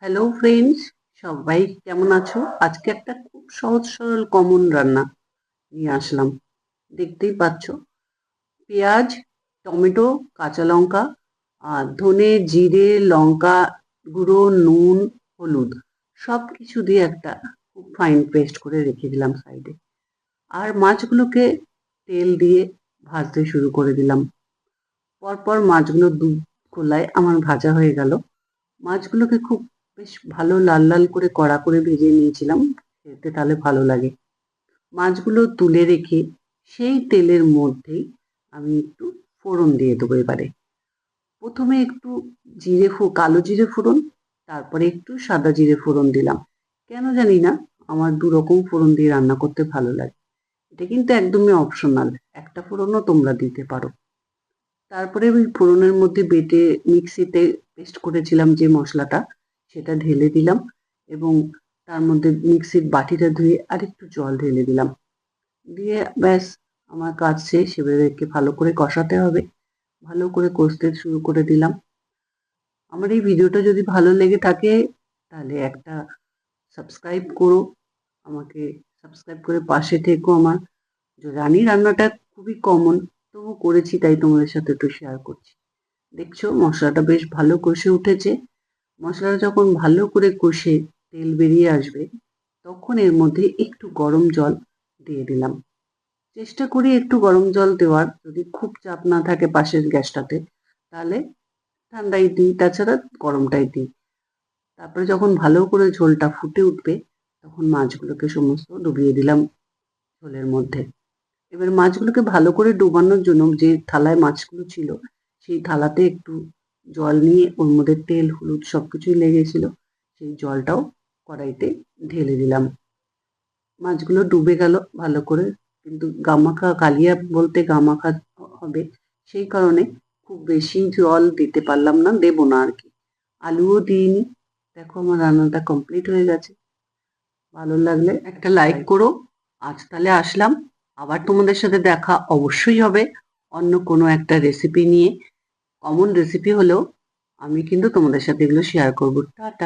Hello friends, সবাই কেমন আছো? আজকে একটা খুব সহজ সরল কমন রান্না নিয়ে আসলাম। দেখতেই পাচ্ছ, পেঁয়াজ, টমেটো, কাঁচা লঙ্কা আর ধনে, জিরে, লঙ্কা গুঁড়ো, নুন, হলুদ সব কিছু দিয়ে একটা খুব ফাইন পেস্ট করে রেখে দিলাম সাইডে। আর মাছগুলোকে তেল দিয়ে ভাজতে শুরু করে দিলাম। পরপর মাছগুলো দু কোলায় আমার ভাজা হয়ে গেল। মাছগুলোকে খুব বেশ ভালো লাল লাল করে কড়া করে ভেজে নিয়েছিলাম, খেতে তাহলে ভালো লাগে। মাছগুলো তুলে রেখে সেই তেলের মধ্যেই আমি একটু ফোড়ন দিয়ে দেবো এবারে। প্রথমে একটু কালো জিরে ফোড়ন, তারপরে একটু সাদা জিরে ফোড়ন দিলাম। কেন জানি না, আমার দু রকম ফোড়ন দিয়ে রান্না করতে ভালো লাগে। এটা কিন্তু একদমই অপশনাল, একটা ফোড়নও তোমরা দিতে পারো। তারপরে ওই ফোড়নের মধ্যে বেটে মিক্সিতে পেস্ট করেছিলাম যে মশলাটা, সেটা ঢেলে দিলাম এবং তার মধ্যে মিক্সির বাটিটা ধুয়ে আরেকটু জল ঢেলে দিলাম। দিয়ে ব্যাস, আমার কাজ শেষ। এবারে একে ভালো করে কষাতে হবে। ভালো করে কষতে শুরু করে দিলাম। আমার এই ভিডিওটা যদি ভালো লেগে থাকে তাহলে একটা সাবস্ক্রাইব করো, আমাকে সাবস্ক্রাইব করে পাশে থেকো আমার। জানি রান্নাটা খুবই কমন, তবু করেছি তাই তোমাদের সাথে একটু শেয়ার করছি। দেখছো মশলাটা বেশ ভালো কষে উঠেছে। মশলাটা যখন ভালো করে কষে তেল বেরিয়ে আসবে, তখন এর মধ্যে একটু গরম জল দিয়ে দিলাম। চেষ্টা করি একটু গরম জল দেওয়ার, যদি খুব চাপ না থাকে পাশের গ্যাসটাতে তাহলে ঠান্ডাই দিই, তাছাড়া গরমটাই দিই। তারপরে যখন ভালো করে ঝোলটা ফুটে উঠবে, তখন মাছগুলোকে সমস্ত ডুবিয়ে দিলাম ঝোলের মধ্যে। এবার মাছগুলোকে ভালো করে ডোবানোর জন্য যে থালায় মাছগুলো ছিল, সেই থালাতে একটু জল নিয়ে ওর মধ্যে তেল, হলুদ সবকিছুই লেগেছিল, সেই জলটাও কড়াইতে ঢেলে দিলাম। মাছগুলো ডুবে গেল ভালো করে, কিন্তু গামাখা কালিয়া বলতে গামাখা হবে, সেই কারণে খুব বেশি জল দিতে পারলাম না, দেবো না আর কি। আলুও দিইনি। দেখো আমার রান্নাটা কমপ্লিট হয়ে গেছে। ভালো লাগলে একটা লাইক করো। আজ তাহলে আসলাম, আবার তোমাদের সাথে দেখা অবশ্যই হবে অন্য কোনো একটা রেসিপি নিয়ে। কমন রেসিপি হলেও আমি কিন্তু তোমাদের সাথে এগুলো শেয়ার করবো। টাটা।